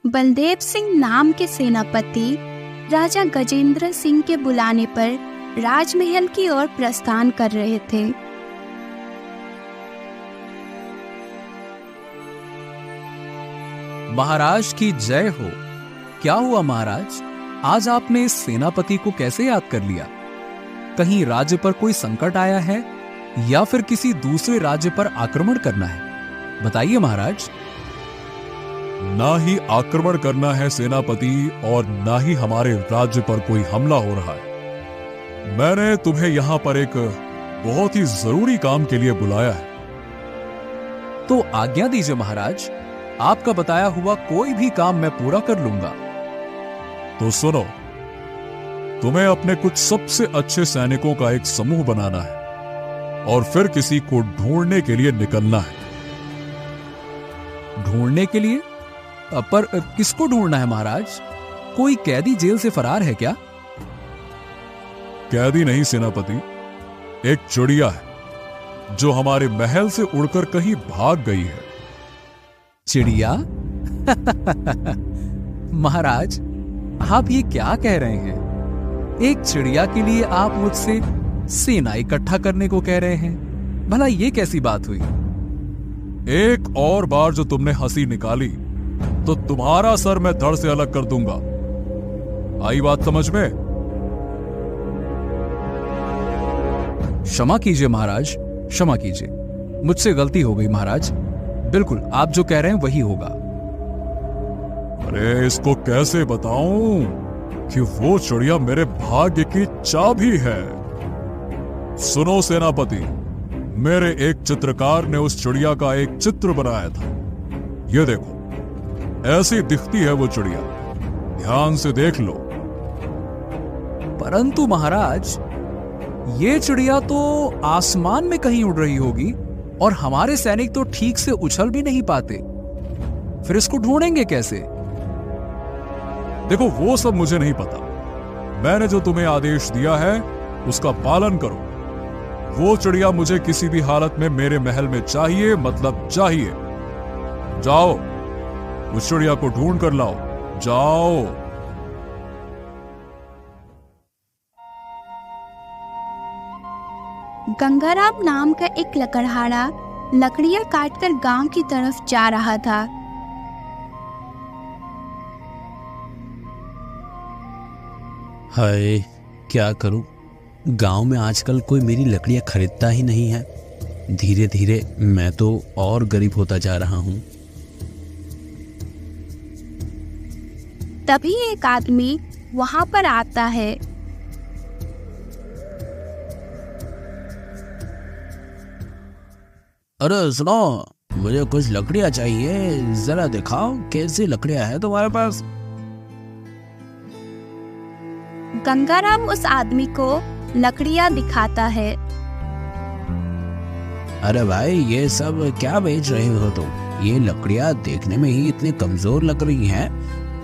बलदेव सिंह नाम के सेनापति राजा गजेंद्र सिंह के बुलाने पर राजमहल की ओर प्रस्थान कर रहे थे। महाराज की जय हो। क्या हुआ महाराज, आज आपने इस सेनापति को कैसे याद कर लिया? कहीं राज्य पर कोई संकट आया है या फिर किसी दूसरे राज्य पर आक्रमण करना है? बताइए महाराज। ना ही आक्रमण करना है सेनापति और ना ही हमारे राज्य पर कोई हमला हो रहा है। मैंने तुम्हें यहां पर एक बहुत ही जरूरी काम के लिए बुलाया है। तो आज्ञा दीजिए महाराज, आपका बताया हुआ कोई भी काम मैं पूरा कर लूंगा। तो सुनो, तुम्हें अपने कुछ सबसे अच्छे सैनिकों का एक समूह बनाना है और फिर किसी को ढूंढने के लिए निकलना है। ढूंढने के लिए? पर किसको ढूंढना है महाराज? कोई कैदी जेल से फरार है क्या? कैदी नहीं सेनापति, एक चिड़िया है जो हमारे महल से उड़कर कहीं भाग गई है। चिड़िया? महाराज, आप ये क्या कह रहे हैं? एक चिड़िया के लिए आप मुझसे सेना इकट्ठा करने को कह रहे हैं? भला ये कैसी बात हुई? एक और बार जो तुमने हंसी निकाली तो तुम्हारा सर मैं धड़ से अलग कर दूंगा। आई बात समझ में? क्षमा कीजिए महाराज, क्षमा कीजिए, मुझसे गलती हो गई महाराज। बिल्कुल आप जो कह रहे हैं वही होगा। अरे इसको कैसे बताऊं कि वो चिड़िया मेरे भाग्य की चाबी है। सुनो सेनापति, मेरे एक चित्रकार ने उस चिड़िया का एक चित्र बनाया था। ये देखो, ऐसी दिखती है वो चिड़िया, ध्यान से देख लो। परंतु महाराज, ये चिड़िया तो आसमान में कहीं उड़ रही होगी और हमारे सैनिक तो ठीक से उछल भी नहीं पाते, फिर इसको ढूंढेंगे कैसे? देखो वो सब मुझे नहीं पता, मैंने जो तुम्हें आदेश दिया है उसका पालन करो। वो चिड़िया मुझे किसी भी हालत में मेरे महल में चाहिए, मतलब चाहिए। जाओ उस चिड़िया को ढूंढ कर लाओ, जाओ। गंगाराम नाम का एक लकड़हारा लकड़ियां काटकर गांव की तरफ जा रहा था। हाय, क्या करूं? गांव में आजकल कोई मेरी लकड़ियां खरीदता ही नहीं है। धीरे धीरे मैं तो और गरीब होता जा रहा हूं। तभी एक आदमी वहां पर आता है। अरे सुनो, मुझे कुछ लकड़ियां चाहिए, जरा दिखाओ कैसी लकड़ियां है तुम्हारे पास। गंगाराम उस आदमी को लकड़ियां दिखाता है। अरे भाई, ये सब क्या बेच रहे हो तुम? ये लकड़ियां देखने में ही इतनी कमजोर लग रही हैं।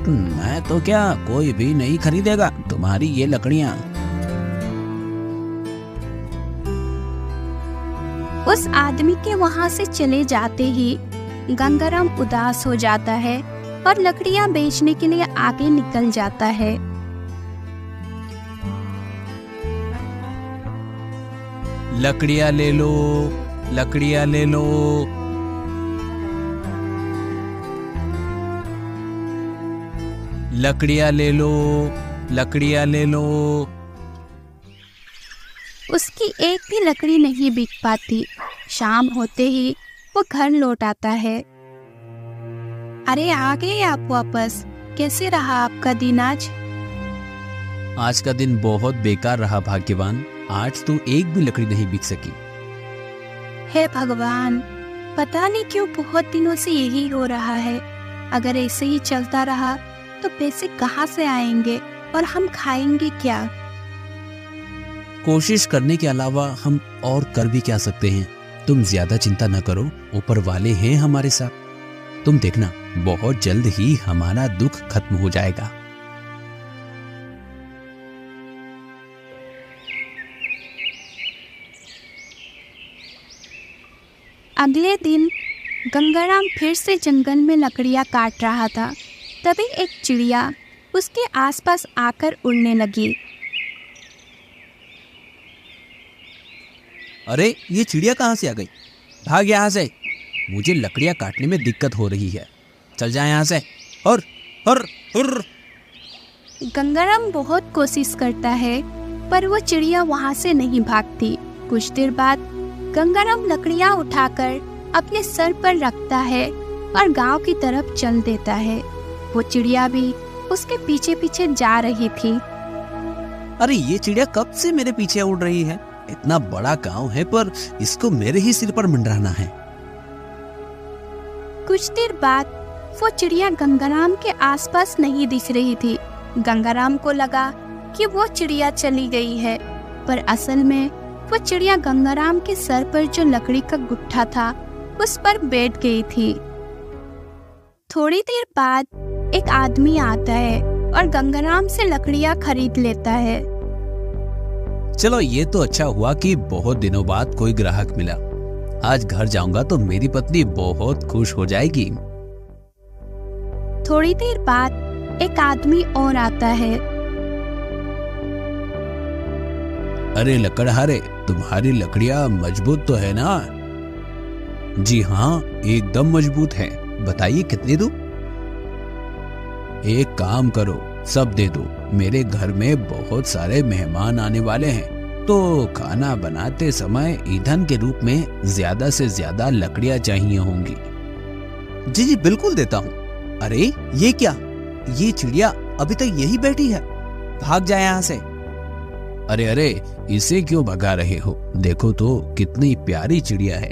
मैं तो क्या, कोई भी नहीं खरीदेगा तुम्हारी ये लकड़ियां। उस आदमी के वहां से चले जाते ही गंगाराम उदास हो जाता है और लकड़ियां बेचने के लिए आगे निकल जाता है। लकड़ियां ले लो, लकड़ियां ले लो। लकड़ियां ले लो, लकड़ियां ले लो। उसकी एक भी लकड़ी नहीं बिक पाती। शाम होते ही वो घर लौट आता है। अरे आ गए आप वापस। कैसे रहा आपका दिन आज? आज का दिन बहुत बेकार रहा भाग्यवान। आज तो एक भी लकड़ी नहीं बिक सकी। हे भगवान, पता नहीं क्यों बहुत दिनों से यही हो रहा है। अगर ऐसे ही चलता रहा तो पैसे कहाँ से आएंगे और हम खाएंगे क्या? कोशिश करने के अलावा हम और कर भी क्या सकते हैं। तुम ज्यादा चिंता न करो, ऊपर वाले हैं हमारे साथ। तुम देखना, बहुत जल्द ही हमारा दुख खत्म हो जाएगा। अगले दिन गंगाराम फिर से जंगल में लकड़ियां काट रहा था। तभी एक चिड़िया उसके आसपास आकर उड़ने लगी। अरे ये चिड़िया कहाँ से आ गई? भाग यहाँ से, मुझे लकड़ियाँ काटने में दिक्कत हो रही है। चल जा यहाँ से। और हुर। गंगाराम बहुत कोशिश करता है पर वो चिड़िया वहाँ से नहीं भागती। कुछ देर बाद गंगाराम लकड़ियाँ उठाकर अपने सर पर रखता है और गांव की तरफ चल देता है। वो चिड़िया भी उसके पीछे पीछे जा रही थी। अरे ये चिड़िया कब से मेरे पीछे उड़ रही है? इतना बड़ा गांव है पर इसको मेरे ही सिर पर मंडराना है। कुछ देर बाद वो चिड़िया गंगाराम के आसपास नहीं दिख रही थी। गंगाराम को लगा कि वो चिड़िया चली गई है, पर असल में वो चिड़िया गंगाराम के सर पर जो लकड़ी का गुट्ठा था उस पर बैठ गई थी। थोड़ी देर बाद एक आदमी आता है और गंगाराम से लकड़ियाँ खरीद लेता है। चलो ये तो अच्छा हुआ कि बहुत दिनों बाद कोई ग्राहक मिला। आज घर जाऊंगा तो मेरी पत्नी बहुत खुश हो जाएगी। थोड़ी देर बाद एक आदमी और आता है। अरे लकड़हारे, तुम्हारी लकड़ियाँ मजबूत तो है ना? जी हाँ, एकदम मजबूत है। बताइए कितने दूं? एक काम करो, सब दे दो। मेरे घर में बहुत सारे मेहमान आने वाले हैं, तो खाना बनाते समय ईंधन के रूप में ज्यादा से ज्यादा लकड़ियां चाहिए होंगी। जी जी बिल्कुल देता हूँ। अरे ये क्या? ये चिड़िया अभी तक यही बैठी है। भाग जाए यहाँ से। अरे अरे, इसे क्यों भगा रहे हो? देखो तो कितनी प्यारी चिड़िया है।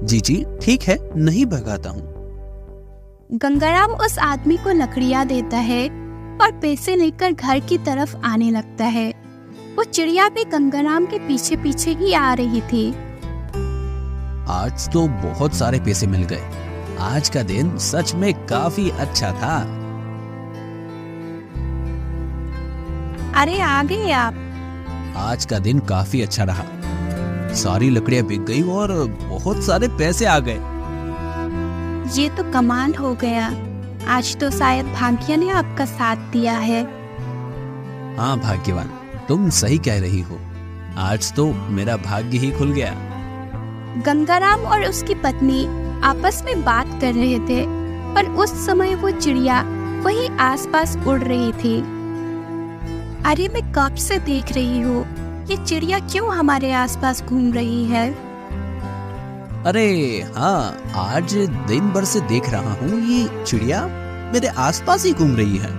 जी जी ठीक है, नहीं भगाता हूँ। गंगाराम उस आदमी को लकड़ियाँ देता है और पैसे लेकर घर की तरफ आने लगता है। वो चिड़िया भी गंगाराम के पीछे पीछे ही आ रही थी। आज तो बहुत सारे पैसे मिल गए। आज का दिन सच में काफी अच्छा था। अरे आ गए आप। आज का दिन काफी अच्छा रहा। सारी लकड़ियां बिक गई और बहुत सारे पैसे आ गए। ये तो कमाल हो गया। आज तो शायद भाग्य ने आपका साथ दिया है। हाँ भाग्यवान, तुम सही कह रही हो। आज तो मेरा भाग्य ही खुल गया। गंगाराम और उसकी पत्नी आपस में बात कर रहे थे और उस समय वो चिड़िया वही आसपास उड़ रही थी। अरे मैं कब से देख रही हूँ ये चिड़िया क्यों हमारे आसपास घूम रही है। अरे हाँ, आज दिन भर से देख रहा हूँ ये चिड़िया मेरे आसपास ही घूम रही है।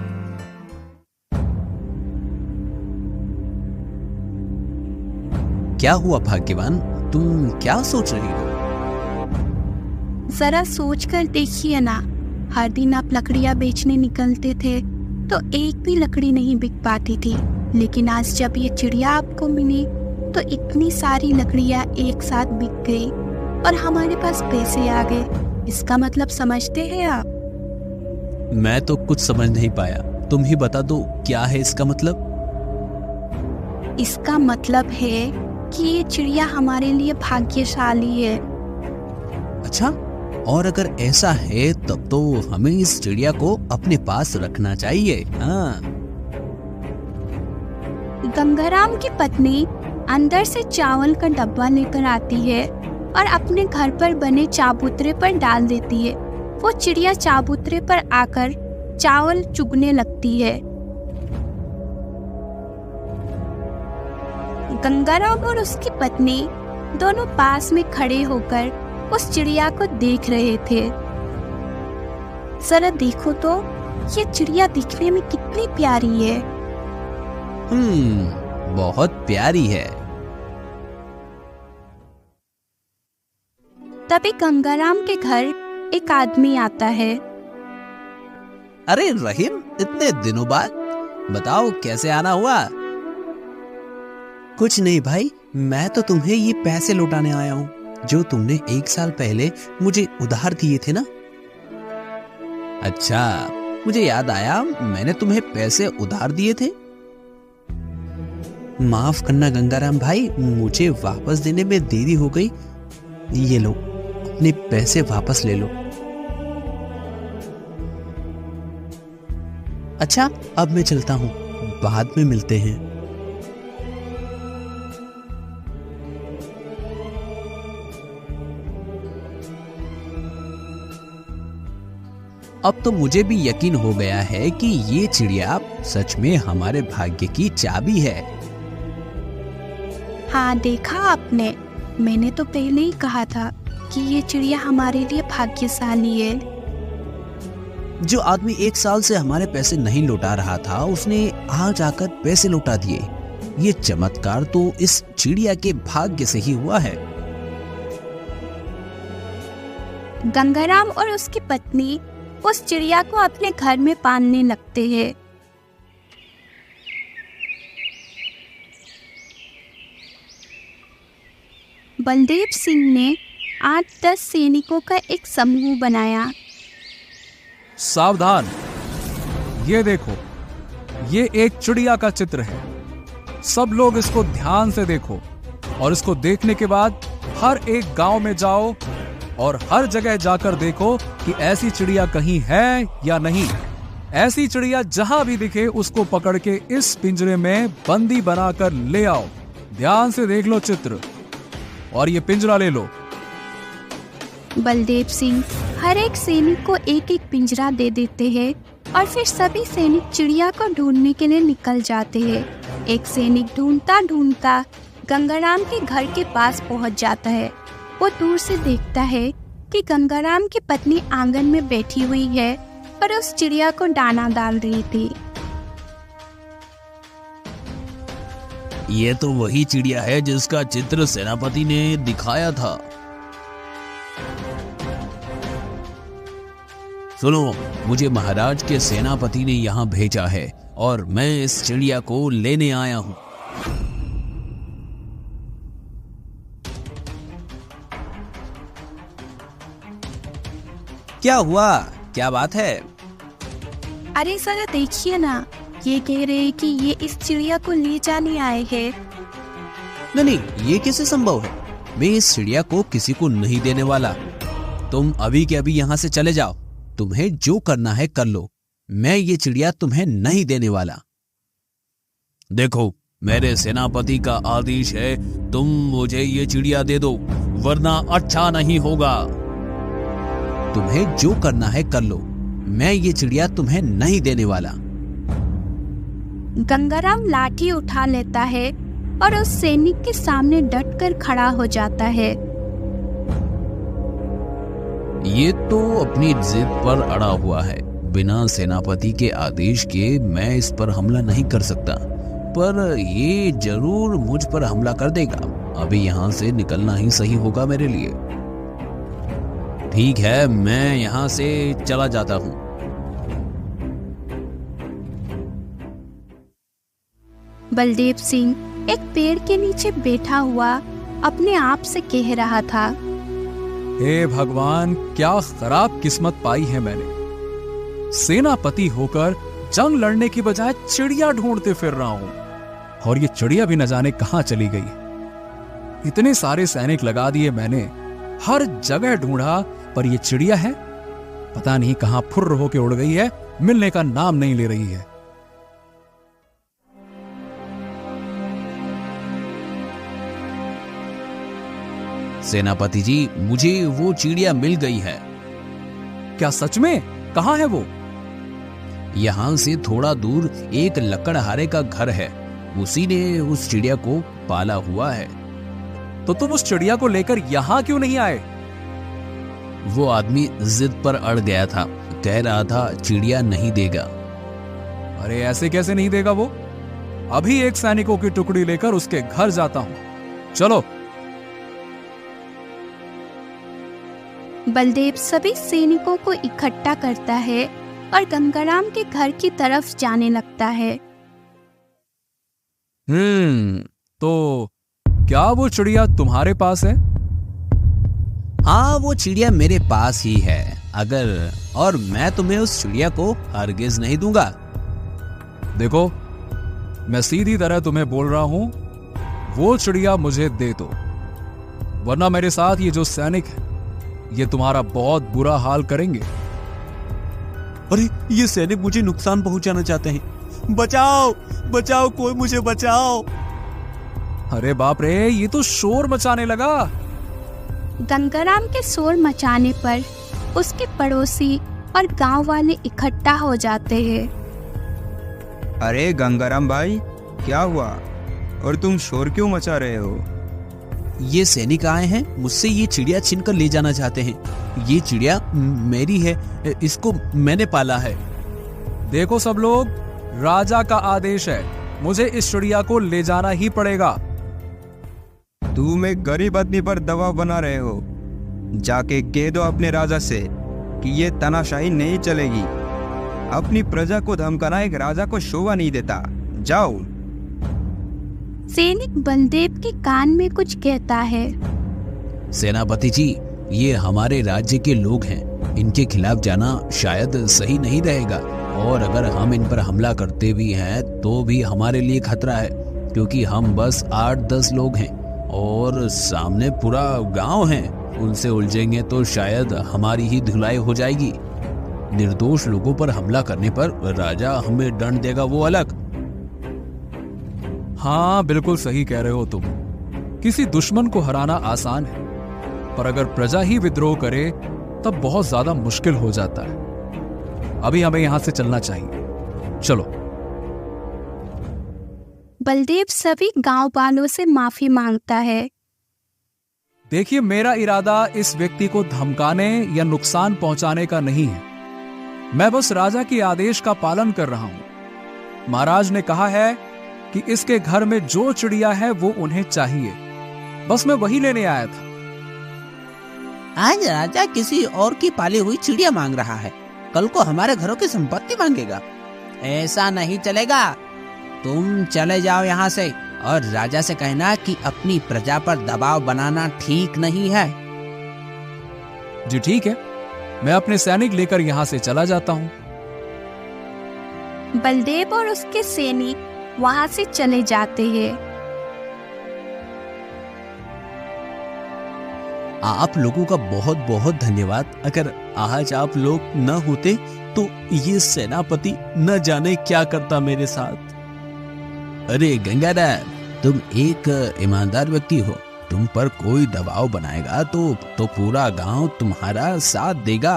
क्या हुआ भाग्यवान, तुम क्या सोच रही हो? जरा सोच कर देखिए ना, हर दिन आप लकड़ियाँ बेचने निकलते थे तो एक भी लकड़ी नहीं बिक पाती थी, लेकिन आज जब ये चिड़िया आपको मिली तो इतनी सारी लकड़ियाँ एक साथ बिक गई और हमारे पास पैसे आ गए। इसका मतलब समझते हैं आप? मैं तो कुछ समझ नहीं पाया, तुम ही बता दो क्या है इसका मतलब। इसका मतलब है कि ये चिड़िया हमारे लिए भाग्यशाली है। अच्छा, और अगर ऐसा है तब तो हमें इस चिड़िया को अपने पास रखना चाहिए। हाँ। गंगाराम की पत्नी अंदर से चावल का डब्बा लेकर आती है और अपने घर पर बने चाबूतरे पर डाल देती है। वो चिड़िया चाबूतरे पर आकर चावल चुगने लगती है। गंगाराम और उसकी पत्नी दोनों पास में खड़े होकर उस चिड़िया को देख रहे थे। जरा देखो तो ये चिड़िया दिखने में कितनी प्यारी है। बहुत प्यारी है। तभी गंगाराम के घर एक आदमी आता है। अरे रहीम, इतने दिनों बाद, बताओ कैसे आना हुआ? कुछ नहीं भाई, मैं तो तुम्हें ये पैसे लौटाने आया हूँ जो तुमने 1 साल पहले मुझे उधार दिए थे ना। अच्छा, मुझे याद आया, मैंने तुम्हें पैसे उधार दिए थे। माफ करना गंगाराम भाई, मुझे वापस देने में देरी हो गई। ये लो, अपने पैसे वापस ले लो। अच्छा, अब मैं चलता हूँ, बाद में मिलते हैं। अब तो मुझे भी यकीन हो गया है कि ये चिड़िया सच में हमारे भाग्य की चाबी है। हाँ, देखा आपने, मैंने तो पहले ही कहा था कि ये चिड़िया हमारे लिए भाग्यशाली है। जो आदमी 1 साल से हमारे पैसे नहीं लौटा रहा था, उसने आज आकर पैसे लौटा दिए। ये चमत्कार तो इस चिड़िया के भाग्य से ही हुआ है। गंगाराम और उसकी पत्नी उस चिड़िया को अपने घर में पालने लगते हैं। बलदेव सिंह ने 8-10 सैनिकों का एक समूह बनाया। सावधान, ये देखो, ये एक चिड़िया का चित्र है। सब लोग इसको ध्यान से देखो और इसको देखने के बाद हर एक गांव में जाओ और हर जगह जाकर देखो कि ऐसी चिड़िया कहीं है या नहीं। ऐसी चिड़िया जहां भी दिखे उसको पकड़ के इस पिंजरे में बंदी बनाकर ले आओ। ध्यान से देख लो चित्र और ये पिंजरा ले लो। बलदेव सिंह हर एक सैनिक को एक एक पिंजरा दे देते हैं और फिर सभी सैनिक चिड़िया को ढूंढने के लिए निकल जाते हैं। एक सैनिक ढूंढता ढूंढता गंगाराम के घर के पास पहुंच जाता है। वो दूर से देखता है कि गंगाराम की पत्नी आंगन में बैठी हुई है और उस चिड़िया को दाना डाल रही थी। ये तो वही चिड़िया है जिसका चित्र सेनापति ने दिखाया था। सुनो, मुझे महाराज के सेनापति ने यहाँ भेजा है और मैं इस चिड़िया को लेने आया हूँ। क्या हुआ? क्या बात है? अरे जरा देखिए ना, ये कह रहे हैं कि ये इस चिड़िया को ले जाने आए हैं। नहीं, ये कैसे संभव है? मैं इस चिड़िया को किसी को नहीं देने वाला। तुम अभी के अभी यहाँ से चले जाओ। तुम्हें जो करना है कर लो। मैं ये चिड़िया तुम्हें नहीं देने वाला। देखो, मेरे सेनापति का आदेश है, तुम मुझे ये चिड़िया दे दो, वरना अच्छा नहीं होगा। तुम्हें जो करना है कर लो। मैं ये चिड़िया तुम्हें नहीं देने वाला। गंगाराम लाठी उठा लेता है और उस सैनिक के सामने डटकर खड़ा हो जाता है। ये तो अपनी जिद पर अड़ा हुआ है। बिना सेनापति के आदेश के मैं इस पर हमला नहीं कर सकता, पर ये जरूर मुझ पर हमला कर देगा। अभी यहाँ से निकलना ही सही होगा मेरे लिए। ठीक है, मैं यहाँ से चला जाता हूँ। बलदेव सिंह एक पेड़ के नीचे बैठा हुआ अपने आप से कह रहा था, हे भगवान, क्या खराब किस्मत पाई है मैंने। सेनापति होकर जंग लड़ने की बजाय चिड़िया ढूंढते फिर रहा हूं और ये चिड़िया भी न जाने कहां चली गई। इतने सारे सैनिक लगा दिए मैंने, हर जगह ढूंढा, पर ये चिड़िया है पता नहीं कहां फुर्र होके उड़ गई है, मिलने का नाम नहीं ले रही है। सेनापति जी, मुझे वो चिड़िया मिल गई है। क्या सच में? कहां है वो? यहाँ से थोड़ा दूर एक लकड़हारे का घर है, उसी ने उस चिड़िया को पाला हुआ है। तो तुम उस चिड़िया को लेकर यहाँ क्यों नहीं आए? वो आदमी जिद पर अड़ गया था, कह रहा था चिड़िया नहीं देगा। अरे ऐसे कैसे नहीं देगा वो? अभी एक सैनिकों की टुकड़ी लेकर उसके घर जाता हूं, चलो। बलदेव सभी सैनिकों को इकट्ठा करता है और गंगाराम के घर की तरफ जाने लगता है। तो क्या वो चिड़िया तुम्हारे पास है? हाँ, वो चिड़िया मेरे पास ही है। और मैं तुम्हें उस चिड़िया को हरगिज नहीं दूंगा। देखो, मैं सीधी तरह तुम्हें बोल रहा हूं, वो चिड़िया मुझे दे दो, वरना मेरे साथ ये जो सैनिक है ये तुम्हारा बहुत बुरा हाल करेंगे। अरे ये सैनिक मुझे नुकसान पहुंचाना चाहते हैं। बचाओ बचाओ, कोई मुझे बचाओ। अरे बाप रे, ये तो शोर मचाने लगा। गंगाराम के शोर मचाने पर उसके पड़ोसी और गांव वाले इकट्ठा हो जाते हैं। अरे गंगाराम भाई, क्या हुआ और तुम शोर क्यों मचा रहे हो? ये सैनिक आए हैं, मुझसे ये चिड़िया छीन कर ले जाना चाहते हैं। ये चिड़िया मेरी है, इसको मैंने पाला है। देखो सब लोग, राजा का आदेश है, मुझे इस चिड़िया को ले जाना ही पड़ेगा। तुम एक गरीब आदमी पर दबाव बना रहे हो। जाके कह दो अपने राजा से कि ये तानाशाही नहीं चलेगी। अपनी प्रजा को धमकाना एक राजा को शोभा नहीं देता। जाओ। सैनिक बलदेव के कान में कुछ कहता है। सेनापति जी, ये हमारे राज्य के लोग हैं, इनके खिलाफ जाना शायद सही नहीं रहेगा, और अगर हम इन पर हमला करते भी हैं तो भी हमारे लिए खतरा है, क्योंकि हम बस 8-10 लोग हैं और सामने पूरा गांव है। उनसे उलझेंगे तो शायद हमारी ही धुलाई हो जाएगी। निर्दोष लोगों पर हमला करने पर राजा हमें दंड देगा, वो अलग। हाँ, बिल्कुल सही कह रहे हो तुम। किसी दुश्मन को हराना आसान है, पर अगर प्रजा ही विद्रोह करे तब बहुत ज्यादा मुश्किल हो जाता है। अभी हमें यहां से चलना चाहिए, चलो। बलदेव सभी गांव वालों से माफी मांगता है। देखिए, मेरा इरादा इस व्यक्ति को धमकाने या नुकसान पहुंचाने का नहीं है। मैं बस राजा के आदेश का पालन कर रहा हूं। महाराज ने कहा है कि इसके घर में जो चिड़िया है वो उन्हें चाहिए, बस मैं वही लेने आया था। आज राजा किसी और की पाली हुई चिड़िया मांग रहा है, कल को हमारे घरों की संपत्ति मांगेगा। ऐसा नहीं चलेगा। तुम चले जाओ यहाँ से और राजा से कहना कि अपनी प्रजा पर दबाव बनाना ठीक नहीं है। जी ठीक है, मैं अपने सैनिक लेकर यहाँ से चला जाता हूँ। बलदेव और उसके सैनिक वहां से चले जाते हैं। आप लोगों का बहुत बहुत धन्यवाद। अगर आज आप लोग न होते तो ये सेनापति न जाने क्या करता मेरे साथ। अरे गंगाराम, तुम एक ईमानदार व्यक्ति हो। तुम पर कोई दबाव बनाएगा तो पूरा गांव तुम्हारा साथ देगा।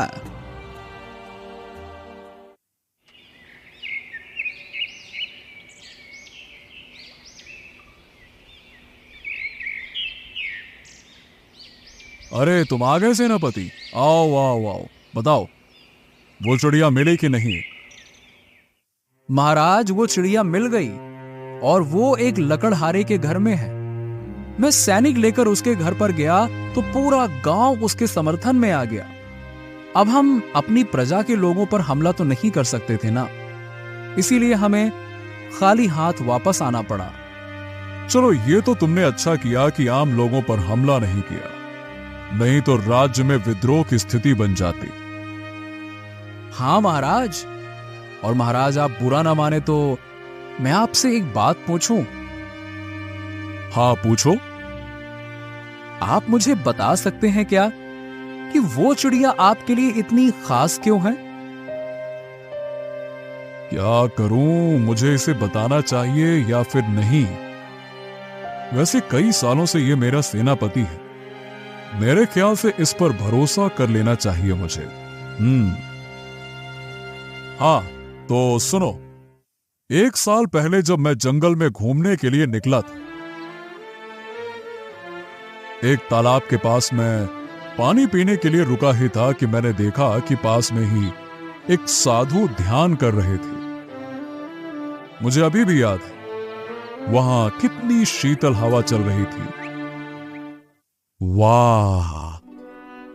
अरे तुम आ गए सेनापति, आओ आओ आओ, बताओ वो चिड़िया मिली कि नहीं? महाराज, वो चिड़िया मिल गई और वो एक लकड़हारे के घर में है। मैं सैनिक लेकर उसके घर पर गया तो पूरा गांव उसके समर्थन में आ गया। अब हम अपनी प्रजा के लोगों पर हमला तो नहीं कर सकते थे ना, इसीलिए हमें खाली हाथ वापस आना पड़ा। चलो, ये तो तुमने अच्छा किया कि आम लोगों पर हमला नहीं किया, नहीं तो राज्य में विद्रोह की स्थिति बन जाती। हाँ महाराज, और महाराज आप बुरा ना माने तो मैं आपसे एक बात पूछूं? हाँ पूछो। आप मुझे बता सकते हैं क्या कि वो चिड़िया आपके लिए इतनी खास क्यों है? क्या करूं, मुझे इसे बताना चाहिए या फिर नहीं? वैसे कई सालों से ये मेरा सेनापति है, मेरे ख्याल से इस पर भरोसा कर लेना चाहिए मुझे। हाँ तो सुनो, 1 साल पहले जब मैं जंगल में घूमने के लिए निकला था, एक तालाब के पास मैं पानी पीने के लिए रुका ही था कि मैंने देखा कि पास में ही एक साधु ध्यान कर रहे थे। मुझे अभी भी याद है, वहां कितनी शीतल हवा चल रही थी। वाह,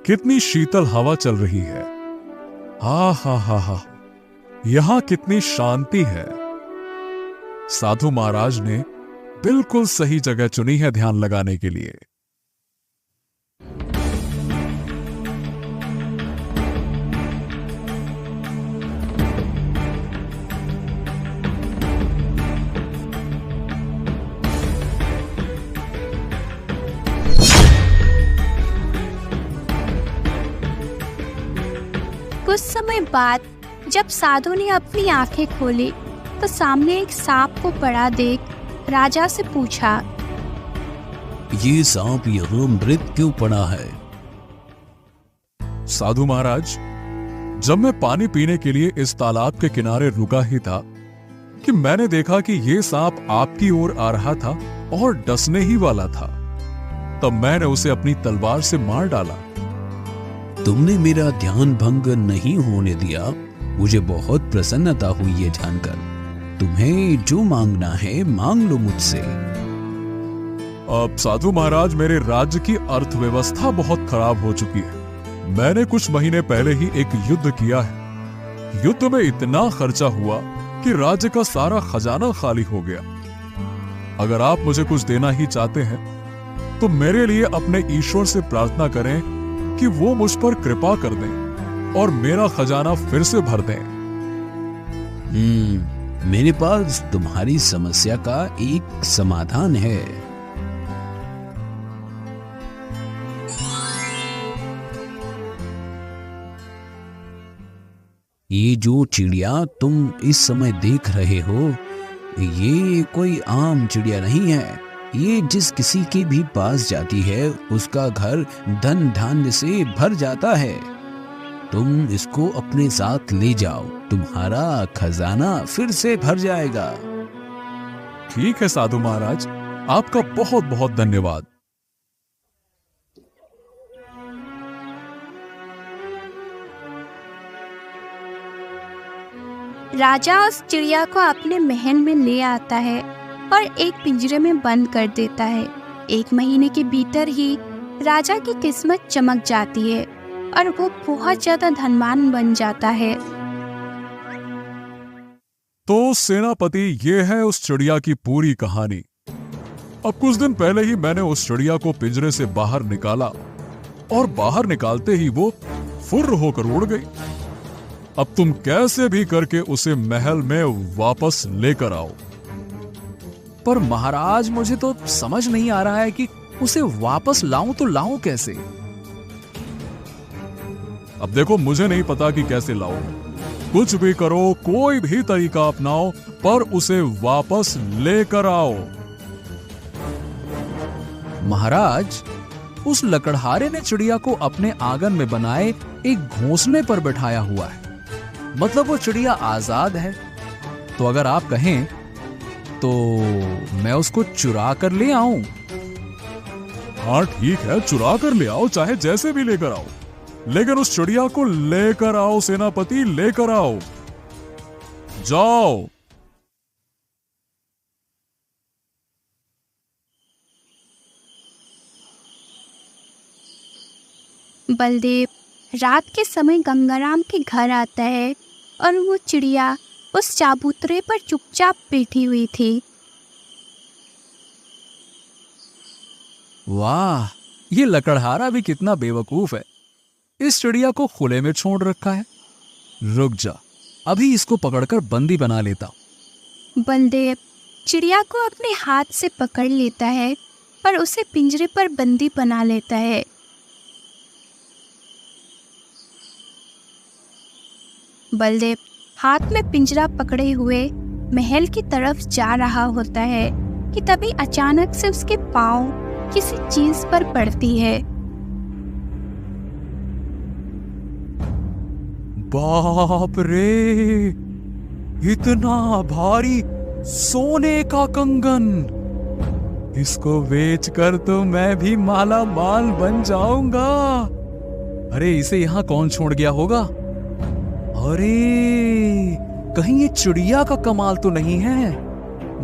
कितनी शीतल हवा चल रही है। हा हा हा हा, यहां कितनी शांति है। साधु महाराज ने बिल्कुल सही जगह चुनी है ध्यान लगाने के लिए। कुछ समय बाद जब साधु ने अपनी आंखें खोली तो सामने एक सांप को पड़ा देख राजा से पूछा, ये सांप यहाँ मृत क्यों पड़ा है? साधु महाराज, जब मैं पानी पीने के लिए इस तालाब के किनारे रुका ही था कि मैंने देखा कि ये सांप आपकी ओर आ रहा था और डसने ही वाला था। तब मैंने उसे अपनी तलवार से मार डाला। तुमने मेरा ध्यान भंग नहीं होने दिया, मुझे बहुत प्रसन्नता हुई ये जानकर। तुम्हें जो मांगना है मांग लो मुझसे। अब साधु महाराज, मेरे राज्य की अर्थव्यवस्था बहुत खराब हो चुकी है। मैंने कुछ महीने पहले ही एक युद्ध किया है। युद्ध में इतना खर्चा हुआ कि राज्य का सारा खजाना खाली हो गया। अगर आप मुझे कुछ देना ही चाहते हैं तो मेरे लिए अपने ईश्वर से प्रार्थना करें कि वो मुझ पर कृपा कर दें और मेरा खजाना फिर से भर दें। मेरे पास तुम्हारी समस्या का एक समाधान है। ये जो चिड़िया तुम इस समय देख रहे हो, ये कोई आम चिड़िया नहीं है। ये जिस किसी के भी पास जाती है उसका घर धन धान्य से भर जाता है। तुम इसको अपने साथ ले जाओ, तुम्हारा खजाना फिर से भर जाएगा। ठीक है साधु महाराज, आपका बहुत बहुत धन्यवाद। राजा उस चिड़िया को अपने महल में ले आता है और एक पिंजरे में बंद कर देता है। 1 महीने के भीतर ही राजा की किस्मत चमक जाती है और वो बहुत ज्यादा धनवान बन जाता है। तो सेनापति, ये है उस चिड़िया की पूरी कहानी। अब कुछ दिन पहले ही मैंने उस चिड़िया को पिंजरे से बाहर निकाला और बाहर निकालते ही वो फुर्र होकर उड़ गई। अब तुम कैसे भी करके उसे महल में वापस लेकर आओ। पर महाराज, मुझे तो समझ नहीं आ रहा है कि उसे वापस लाऊं तो लाऊं कैसे? अब देखो, मुझे नहीं पता कि कैसे लाओ। कुछ भी करो, कोई भी तरीका अपनाओ, पर उसे वापस लेकर आओ। महाराज, उस लकड़हारे ने चिड़िया को अपने आंगन में बनाए एक घोंसले पर बैठाया हुआ है। मतलब वो चिड़िया आजाद है। तो अगर आप कहें तो मैं उसको चुरा कर ले आऊं। हाँ ठीक है, चुरा कर ले आओ, चाहे जैसे भी लेकर आओ, लेकिन उस चिड़िया को लेकर आओ सेनापति, लेकर आओ। जाओ। बलदेव रात के समय गंगाराम के घर आता है और वो चिड़िया उस चाबूतरे पर चुपचाप बैठी हुई थी। वाह, ये लकड़हारा भी कितना बेवकूफ है। इस चिड़िया को खुले में छोड़ रखा है। रुक जा, अभी इसको पकड़कर बंदी बना लेता हूं। बलदेव चिड़िया को अपने हाथ से पकड़ लेता है और उसे पिंजरे पर बंदी बना लेता है। बलदेव हाथ में पिंजरा पकड़े हुए महल की तरफ जा रहा होता है कि तभी अचानक से उसके पांव किसी चीज पर पड़ती है। बाप रे, इतना भारी सोने का कंगन! इसको बेचकर तो मैं भी माला माल बन जाऊंगा। अरे इसे यहाँ कौन छोड़ गया होगा? अरे कहीं ये चिड़िया का कमाल तो नहीं है?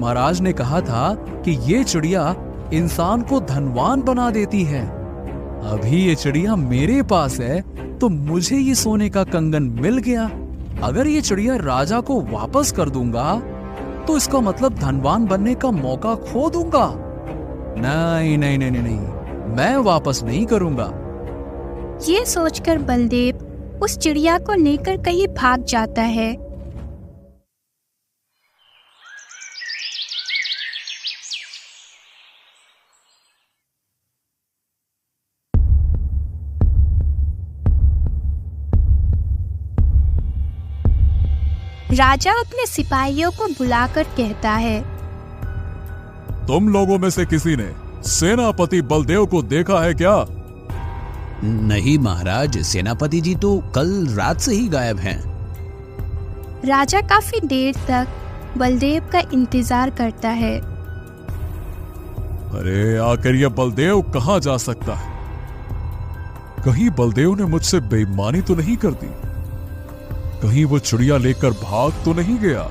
महाराज ने कहा था कि ये चिड़िया इंसान को धनवान बना देती है। अभी ये चिड़िया मेरे पास है तो मुझे ये सोने का कंगन मिल गया। अगर ये चिड़िया राजा को वापस कर दूंगा तो इसका मतलब धनवान बनने का मौका खो दूंगा। नहीं नहीं नहीं नहीं, नहीं। मैं वापस नहीं करूंगा। ये सोचकर बलदेव उस चिड़िया को लेकर कहीं भाग जाता है। राजा अपने सिपाहियों को बुलाकर कहता है, तुम लोगों में से किसी ने सेनापति बलदेव को देखा है क्या? नहीं महाराज, सेनापति जी तो कल रात से ही गायब हैं। राजा काफी देर तक बलदेव का इंतजार करता है। अरे आखिर यह बलदेव कहाँ जा सकता है? कहीं बलदेव ने मुझसे बेईमानी तो नहीं कर दी? कहीं वो चिड़िया लेकर भाग तो नहीं गया?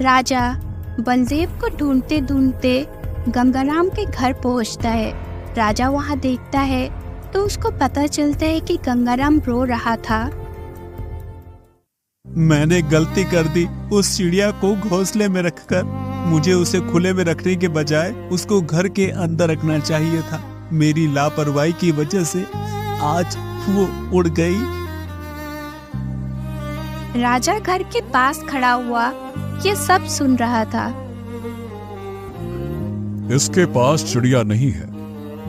राजा बलदेव को ढूंढते ढूंढते गंगाराम के घर पहुंचता है। राजा वहां देखता है तो उसको पता चलता है कि गंगाराम रो रहा था। मैंने गलती कर दी। उस चिड़िया को घोंसले में रखकर मुझे उसे खुले में रखने के बजाय उसको घर के अंदर रखना चाहिए था। मेरी लापरवाही की वजह से आज वो उड़ गई। राजा घर के पास खड़ा हुआ ये सब सुन रहा था। इसके पास चिड़िया नहीं है,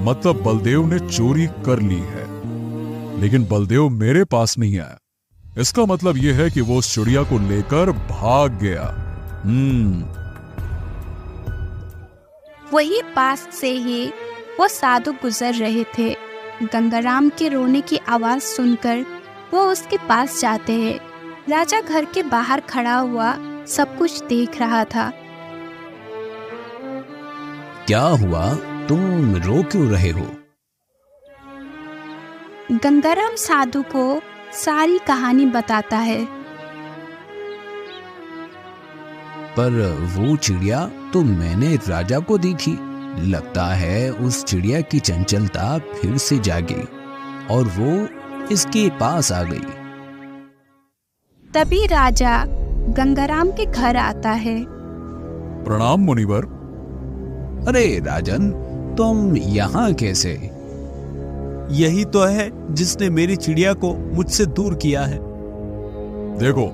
मतलब बलदेव ने चोरी कर ली है। लेकिन बलदेव मेरे पास नहीं आया, इसका मतलब यह है कि वो उस चिड़िया को लेकर भाग गया। वही पास से ही वो साधु गुजर रहे थे। गंगाराम के रोने की आवाज सुनकर वो उसके पास जाते हैं। राजा घर के बाहर खड़ा हुआ सब कुछ देख रहा था। क्या हुआ? तुम रो क्यों रहे हो? गंगाराम साधु को सारी कहानी बताता है। पर वो चिड़िया तो मैंने राजा को दी थी। लगता है उस चिड़िया की चंचलता फिर से जागी और वो इसके पास आ गई। तभी राजा गंगाराम के घर आता है। प्रणाम मुनिवर। अरे राजन, तुम यहाँ कैसे? यही तो है जिसने मेरी चिड़िया को मुझसे दूर किया है। देखो,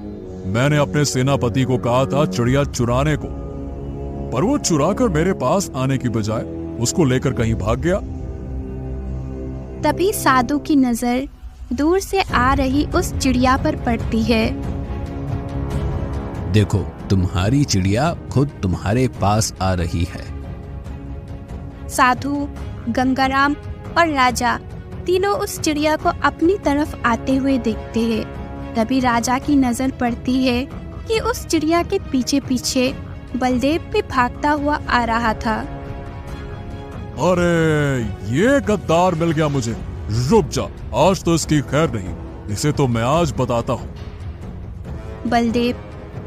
मैंने अपने सेनापति को कहा था चिड़िया चुराने को, पर वो चुराकर मेरे पास आने की बजाय उसको लेकर कहीं भाग गया। तभी साधु की नजर दूर से आ रही उस चिड़िया पर पड़ती है। देखो, तुम्हारी चिड़िया खुद तुम्हारे पास आ रही है। साधु, गंगाराम और राजा तीनों उस चिड़िया को अपनी तरफ आते हुए देखते हैं। तभी राजा की नजर पड़ती है कि उस चिड़िया के पीछे पीछे बलदेव भी भागता हुआ आ रहा था। अरे ये गद्दार मिल गया मुझे। रुक जा, आज तो इसकी खैर नहीं, इसे तो मैं आज बताता हूँ। बलदेव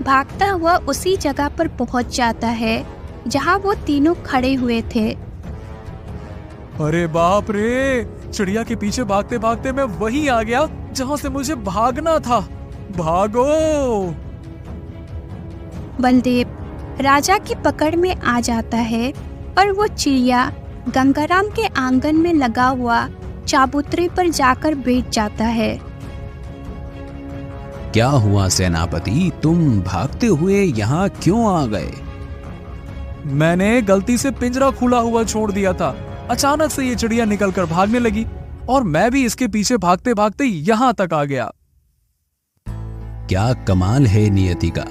भागता हुआ उसी जगह पर पहुंच जाता है जहां वो तीनों खड़े हुए थे। अरे बाप रे, चिड़िया के पीछे भागते भागते मैं वहीं आ गया जहां से मुझे भागना था। भागो! बलदेव राजा की पकड़ में आ जाता है और वो चिड़िया गंगाराम के आंगन में लगा हुआ चाबूतरे पर जाकर बैठ जाता है। क्या हुआ सेनापति, तुम भागते हुए यहाँ क्यों आ गए? मैंने गलती से पिंजरा खुला हुआ छोड़ दिया था। अचानक से ये चिड़िया निकलकर भागने लगी और मैं भी इसके पीछे भागते भागते यहाँ तक आ गया। क्या कमाल है नियति का,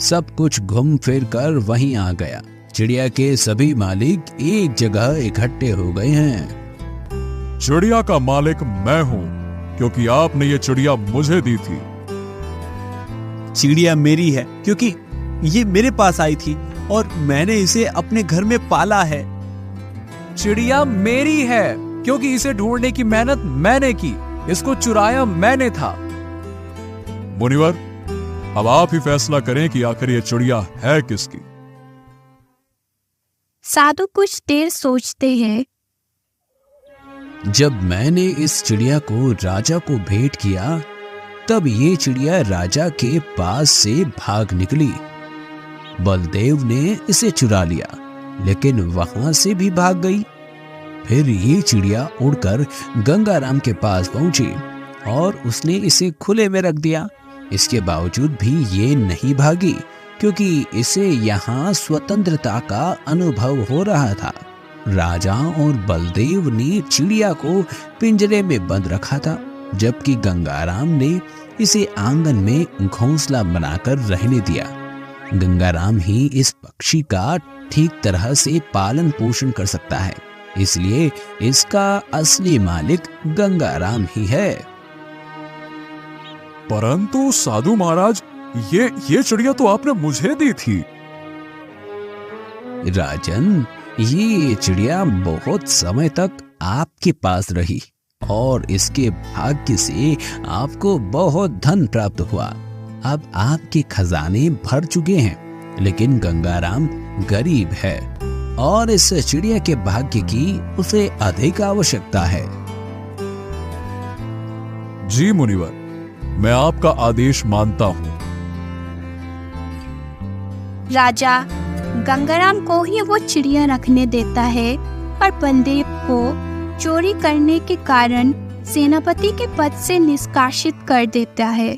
सब कुछ घूम फिर कर वहीं आ गया। चिड़िया के सभी मालिक एक जगह इकट्ठे हो गए हैं। चिड़िया का मालिक मैं हूँ, क्योंकि आपने ये चिड़िया मुझे दी थी। चिड़िया मेरी है क्योंकि ये मेरे पास आई थी और मैंने इसे अपने घर में पाला है। चिड़िया मेरी है क्योंकि इसे ढूंढने की मेहनत मैंने की, इसको चुराया मैंने था। मुनिवर, अब आप ही फैसला करें कि आखिर ये चिड़िया है किसकी। साधु कुछ देर सोचते हैं। जब मैंने इस चिड़िया को राजा को भेंट किया, तब ये चिड़िया राजा के पास से भाग निकली। बलदेव ने इसे चुरा लिया, लेकिन वहां से भी भाग गई। फिर ये चिड़िया उड़कर गंगाराम के पास पहुंची और उसने इसे खुले में रख दिया। इसके बावजूद भी ये नहीं भागी, क्योंकि इसे यहाँ स्वतंत्रता का अनुभव हो रहा था। राजा और बलदेव ने चिड़िया को पिंजरे में बंद रखा था जबकि गंगाराम ने इसे आंगन में घोंसला बनाकर रहने दिया। गंगाराम ही इस पक्षी का ठीक तरह से पालन पोषण कर सकता है, इसलिए इसका असली मालिक गंगाराम ही है। परंतु साधु महाराज, ये चिड़िया तो आपने मुझे दी थी। राजन, ये चिड़िया बहुत समय तक आपके पास रही और इसके भाग्य से आपको बहुत धन प्राप्त हुआ। अब आपके खजाने भर चुके हैं, लेकिन गंगाराम गरीब है और इस चिड़िया के भाग्य की उसे अधिक आवश्यकता है। जी मुनिवर, मैं आपका आदेश मानता हूँ। राजा गंगाराम को ही वो चिड़िया रखने देता है और बलदेव को चोरी करने के कारण सेनापति के पद से निष्कासित कर देता है।